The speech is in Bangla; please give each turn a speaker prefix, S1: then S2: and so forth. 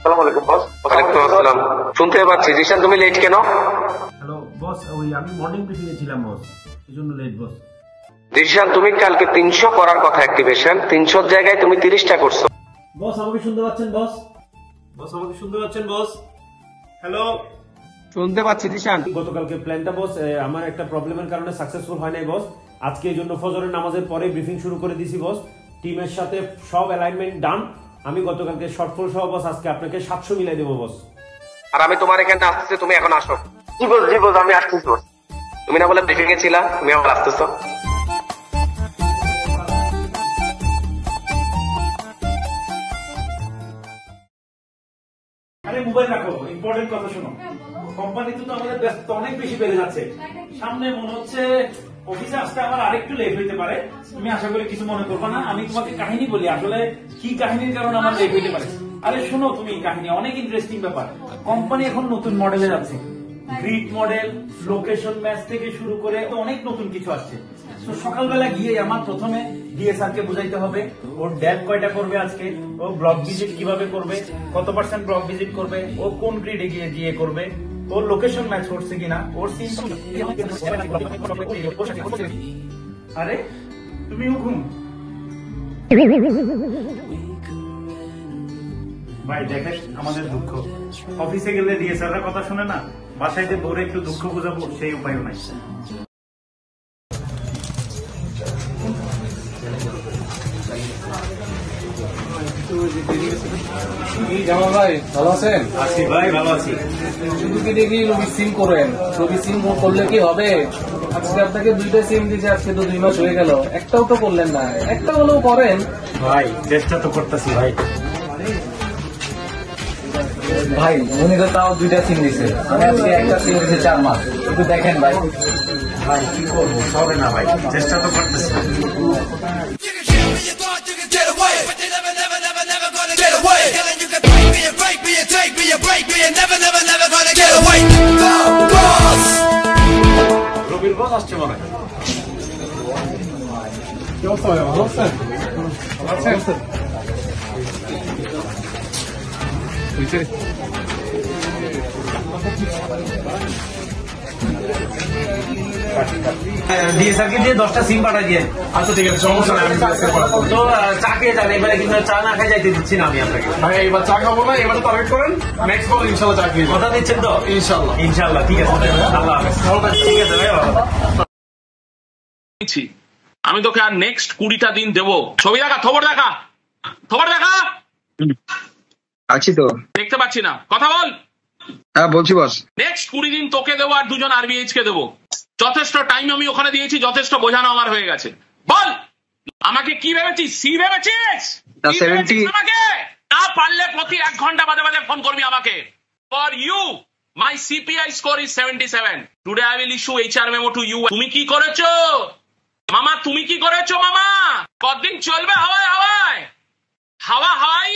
S1: আসসালামু আলাইকুম বস। ওয়ালাইকুম আসসালাম। শুনতে পাচ্ছি জিশান, তুমি লেট কেন?
S2: হ্যালো বস, ওই আমি মর্নিং মিটিং এ ছিলাম বস, এই জন্য লেট বস।
S1: জিশান, তুমি কালকে 300 করার কথা অ্যাক্টিভেশন, 300 জায়গায় তুমি 30টা করছো।
S2: বস আমাকে শুনতে পাচ্ছেন বস? বস আমাকে শুনতে পাচ্ছেন বস? হ্যালো,
S1: শুনতে পাচ্ছি জিশান।
S2: গতকালকে প্ল্যানটা বস আমার একটা প্রবলেমের কারণে সাকসেসফুল হয় নাই বস। আজকে এই জন্য ফজরের নামাজের পরে ব্রিফিং শুরু করে দিছি বস। টিমের সাথে সব অ্যালাইনমেন্ট ডান। আমি গতকালকে শর্টফল সহ বস আজকে আপনাকে 700 মিলাই দেবো বস।
S1: আর আমি তোমার এখানে আসতেছি, তুমি এখন আসো। জি বস আমি আসতেছি বস। তুমি না বলে ব্রিফিং এ ছিলা, তুমি আবার আসতেছো।
S2: আরে মোবাইল রাখো, ইম্পর্টেন্ট কথা শোনো। কোম্পানিতে তো আমাদের ব্যস্ত অনেক বেশি বেড়ে যাচ্ছে। সামনে মনে হচ্ছে অফিসে আসতে আমার আরেকটু লেট হইতে পারে। তুমি আশা করি কিছু মনে করবে না। আমি তোমাকে কাহিনী বলি, আসলে কি কাহিনীর কারণে আমার লেট হইতে পারে। আরে শোনো, তুমি কাহিনী অনেক ইন্টারেস্টিং ব্যাপার। কোম্পানি এখন নতুন মডেলে যাচ্ছে, গ্রিড মডেল, লোকেশন ম্যাচ থেকে শুরু করে অনেক নতুন কিছু আসছে। তো সকালবেলা গিয়ে আমার প্রথমে ডিএসআর কে বুঝাইতে হবে ওর ড্যাব কয়টা করবে আজকে, ও ব্লক ভিজিট কিভাবে করবে, কত পার্সেন্ট ব্লক ভিজিট করবে, ও কোন গ্রিডে গিয়ে গিয়ে করবে, ওর লোকেশন ম্যাচ করছে কিনা, ওর সিম। আরে তুমি হুকুম ভাই, দেখে আমাদের দুঃখ। অফিসে গেলে ডিএসআররা কথা শুনে না, বাসায় যে বউরে একটু দুঃখ বোঝাবো সেই উপায়ও নাই।
S3: জামাল ভাই ভালো আছেন?
S2: আছি ভাই, ভালো আছি।
S3: শুধু কি দেখি রবি সিম করেন? রবি সিম করলে কি হবে? আজকে আপনাকে 2টা সিম দিয়েছে, আজকে তো 2 মাস হয়ে গেল, একটাও তো করলেন না। একটা হলেও করেন
S2: ভাই চেষ্টা তো করতেছি ভাই।
S3: ভাই উনি তো তাও 2টা সিম দিছে, আমি আজকে একটা সিম দিয়েছি 4 মাস। একটু দেখেন ভাই।
S2: ভাই কি করবো, হবে না ভাই, চেষ্টা তো করতেছি।
S4: You can kill me, you thought you could get away, but they never gonna get away. Telling you can break me and break me and take me and break me and never gonna get away. The boss.
S2: রবির বস আসছে মনে হয়।
S3: কি অবস্থা ভাই, ভালো আছেন?
S2: ডিএসআর কে দিয়ে 10টা সিম পাঠাই দিয়ে।
S3: আচ্ছা ঠিক আছে, সমস্যা নাই, আমি
S2: তো চা খেয়ে যান এবারে, কিন্তু চা না খাই যাইতে দিচ্ছি না আমি আপনাকে।
S3: ভাই এবার চা খাবো না, এবার টার্গেট করেন, নেক্সট বার ইনশাল্লাহ চা খেয়ে
S2: কথা দিচ্ছেন তো?
S3: ইনশাল্লাহ।
S2: ইনশাল্লাহ, ঠিক আছে, আল্লাহ হাফেজ। ঠিক আছে ভাই, ভালো।
S5: আমি তোকে আর নেক্সট 20টা দিন দেবো। ছবি দেখা, খবর দেখা, খবর দেখা।
S6: আছি তো।
S5: দেখতে পাচ্ছি না, কথা বল।
S6: হ্যাঁ বলছি বস।
S5: নেক্সট 20 দিন তোকে দেবো আর 2জন আরবিএইচ কে দেবো। যথেষ্ট টাইম আমি ওখানে দিয়েছি, যথেষ্ট বোঝানো আমার হয়ে গেছে। বল আমাকে কি ভেবেছিস? সি ভেবেছিস? কি ভেবেছিস আমাকে? না পারলে প্রতি 1 ঘন্টা বাদে বাদে ফোন করবি আমাকে। For you my CPI score is 77। Today I will issue HR memo to you. তুমি কি করেছো মামা? তুমি কি করেছো মামা? কতদিন চলবে হাওয়ায় হাওয়ায় হাওয়া হাওয়াই?